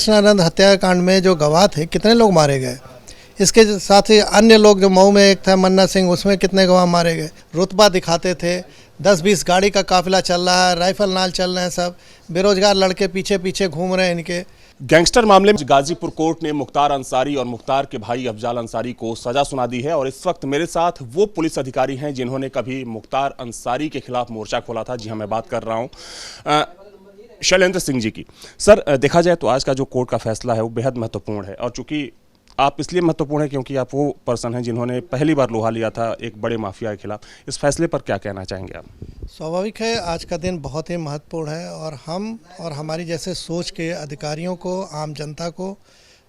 कृष्णानंद हत्याकांड में जो गवाह थे कितने लोग मारे गए, इसके साथ ही अन्य लोग जो मऊ में एक था मन्ना सिंह, उसमें कितने गवाह मारे गए। रुतबा दिखाते थे, 10-20 गाड़ी का काफिला चल रहा है, राइफल नाल चल रहे हैं, सब बेरोजगार लड़के पीछे पीछे घूम रहे हैं इनके। गैंगस्टर मामले में गाजीपुर कोर्ट ने मुख्तार अंसारी और मुख्तार के भाई अफजाल अंसारी को सजा सुना दी है और इस वक्त मेरे साथ वो पुलिस अधिकारी हैं जिन्होंने कभी मुख्तार अंसारी के खिलाफ मोर्चा खोला था। जी हाँ, मैं बात कर रहा हूँ शैलेंद्र सिंह जी की। सर, देखा जाए तो आज का जो कोर्ट का फैसला है वो बेहद महत्वपूर्ण है और चूंकि आप इसलिए महत्वपूर्ण है क्योंकि आप वो पर्सन हैं जिन्होंने पहली बार लोहा लिया था एक बड़े माफिया के खिलाफ। इस फैसले पर क्या कहना चाहेंगे आप? स्वाभाविक है, आज का दिन बहुत ही महत्वपूर्ण है और हम और हमारी जैसे सोच के अधिकारियों को, आम जनता को,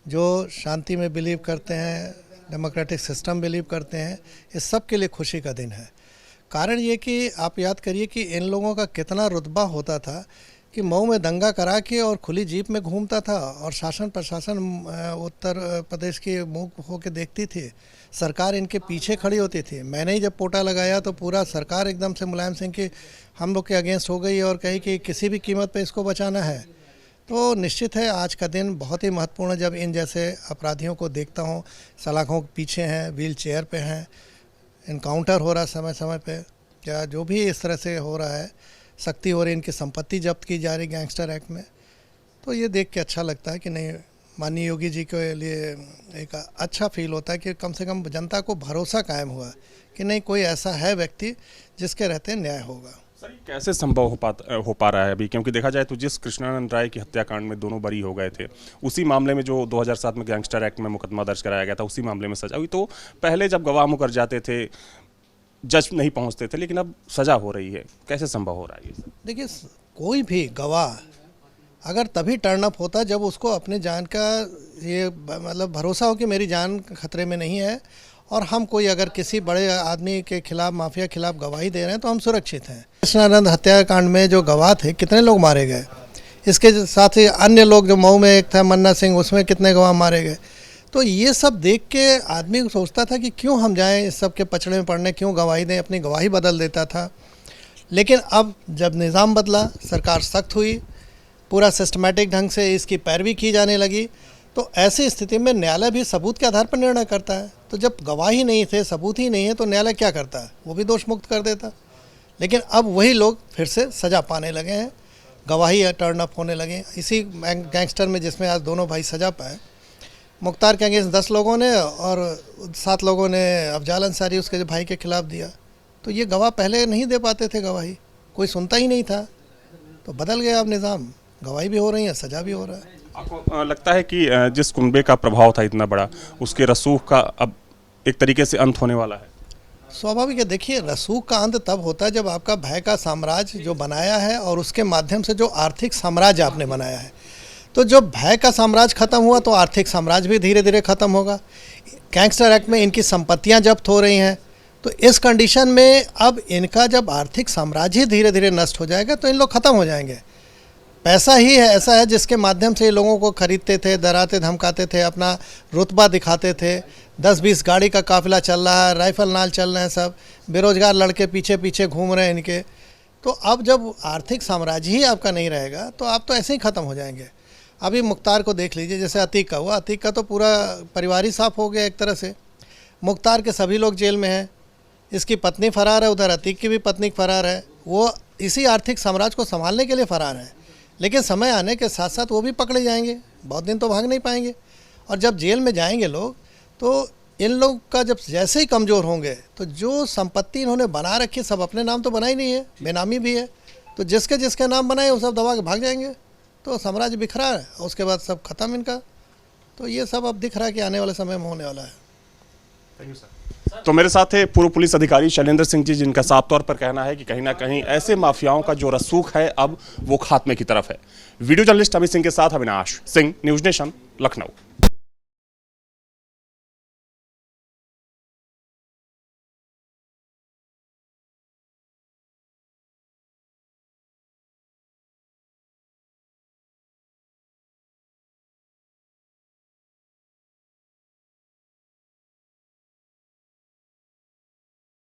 जो शांति में बिलीव करते हैं, डेमोक्रेटिक सिस्टम बिलीव करते हैं, इस सब के लिए खुशी का दिन है। कारण ये कि आप याद करिए कि इन लोगों का कितना रुतबा होता था कि मऊ में दंगा करा के और खुली जीप में घूमता था और शासन प्रशासन उत्तर प्रदेश की मुँह होकर देखती थी, सरकार इनके पीछे खड़ी होती थी। मैंने ही जब पोटा लगाया तो पूरा सरकार एकदम से मुलायम सिंह की हम लोग के अगेंस्ट हो गई और कही कि किसी भी कीमत पे इसको बचाना है। तो निश्चित है आज का दिन बहुत ही महत्वपूर्ण है जब इन जैसे अपराधियों को देखता हूँ, सलाखों के पीछे हैं, व्हील चेयर पे हैं, इनकाउंटर हो रहा समय समय पे, क्या जो भी इस तरह से हो रहा है, सख्ती हो रही, इनकी संपत्ति जब्त की जा रही गैंगस्टर एक्ट में। तो ये देख के अच्छा लगता है कि नहीं, माननीय योगी जी के लिए एक अच्छा फील होता है कि कम से कम जनता को भरोसा कायम हुआ कि नहीं, कोई ऐसा है व्यक्ति जिसके रहते न्याय होगा। सर, कैसे संभव हो पा रहा है अभी? क्योंकि देखा जाए तो जिस कृष्णानंद राय की हत्याकांड में दोनों बरी हो गए थे, उसी मामले में जो 2007 में गैंगस्टर एक्ट में मुकदमा दर्ज कराया गया था, उसी मामले में सजा हुई। तो पहले जब गवाह मुकर जाते थे, जज नहीं पहुंचते थे, लेकिन अब सजा हो रही है, कैसे संभव हो रहा है ये? देखिए, कोई भी गवाह अगर तभी टर्न अप होता जब उसको अपने जान का ये मतलब भरोसा हो कि मेरी जान खतरे में नहीं है और हम कोई अगर किसी बड़े आदमी के खिलाफ, माफिया के खिलाफ गवाही दे रहे हैं तो हम सुरक्षित हैं। कृष्णानंद हत्याकांड में जो गवाह थे कितने लोग मारे गए, इसके साथ ही अन्य लोग जो मऊ में एक था मन्ना सिंह, उसमें कितने गवाह मारे गए। तो ये सब देख के आदमी सोचता था कि क्यों हम जाएं इस सब के पचड़े में पड़ने, क्यों गवाही दें, अपनी गवाही बदल देता था। लेकिन अब जब निज़ाम बदला, सरकार सख्त हुई, पूरा सिस्टमेटिक ढंग से इसकी पैरवी की जाने लगी, तो ऐसी स्थिति में न्यायालय भी सबूत के आधार पर निर्णय करता है। तो जब गवाही नहीं थे, सबूत ही नहीं है, तो न्यायालय क्या करता है? वो भी दोष मुक्त कर देता। लेकिन अब वही लोग फिर से सज़ा पाने लगे हैं, गवाही टर्न अप होने लगे। इसी गैंगस्टर में जिसमें आज दोनों भाई सज़ा पाए, मुख्तार के अगेंस्ट 10 लोगों ने और 7 लोगों ने अफजाल अंसारी उसके भाई के खिलाफ दिया। तो ये गवाह पहले नहीं दे पाते थे गवाही, कोई सुनता ही नहीं था। तो बदल गया अब निज़ाम, गवाही भी हो रही है, सज़ा भी हो रहा है। आपको लगता है कि जिस कुनबे का प्रभाव था इतना बड़ा, उसके रसूख का अब एक तरीके से अंत होने वाला है? स्वाभाविक है। देखिए, रसूख का अंत तब होता है जब आपका भय का साम्राज्य जो बनाया है और उसके माध्यम से जो आर्थिक साम्राज्य आपने बनाया है, तो जब भय का साम्राज्य खत्म हुआ तो आर्थिक साम्राज्य भी धीरे धीरे खत्म होगा। गैंगस्टर एक्ट में इनकी संपत्तियां जब्त हो रही हैं, तो इस कंडीशन में अब इनका जब आर्थिक साम्राज्य ही धीरे धीरे नष्ट हो जाएगा तो इन लोग ख़त्म हो जाएंगे। पैसा ही है ऐसा है जिसके माध्यम से ये लोगों को खरीदते थे, डराते धमकाते थे, अपना रुतबा दिखाते थे। 10-20 गाड़ी का काफिला चल रहा है, राइफल नाल चल रहे हैं, सब बेरोजगार लड़के पीछे पीछे घूम रहे हैं इनके। तो अब जब आर्थिक साम्राज्य ही आपका नहीं रहेगा तो आप तो ऐसे ही ख़त्म हो जाएंगे। अभी मुख्तार को देख लीजिए, जैसे अतीक का हुआ, अतीक का तो पूरा परिवार ही साफ हो गया एक तरह से। मुख्तार के सभी लोग जेल में हैं, इसकी पत्नी फरार है, उधर अतीक की भी पत्नी फरार है। वो इसी आर्थिक साम्राज्य को संभालने के लिए फरार है, लेकिन समय आने के साथ साथ वो भी पकड़े जाएंगे, बहुत दिन तो भाग नहीं पाएंगे। और जब जेल में जाएंगे लोग, तो इन लोग का जब जैसे ही कमज़ोर होंगे तो जो संपत्ति इन्होंने बना रखी, सब अपने नाम तो बनाई नहीं है, बेनामी भी है, तो जिसके जिसके नाम बनाए वो सब दबा के भाग जाएंगे, तो साम्राज्य बिखरा है और उसके बाद सब खत्म इनका। तो ये सब अब दिख रहा है कि आने वाले समय में होने वाला है। Thank you sir. तो मेरे साथ है पूर्व पुलिस अधिकारी शैलेंद्र सिंह जी, जिनका साफ तौर पर कहना है कि कहीं ना कहीं ऐसे माफियाओं का जो रसूख है अब वो खात्मे की तरफ है। वीडियो जर्नलिस्ट अमित सिंह के साथ अविनाश सिंह, न्यूज़ नेशन, लखनऊ।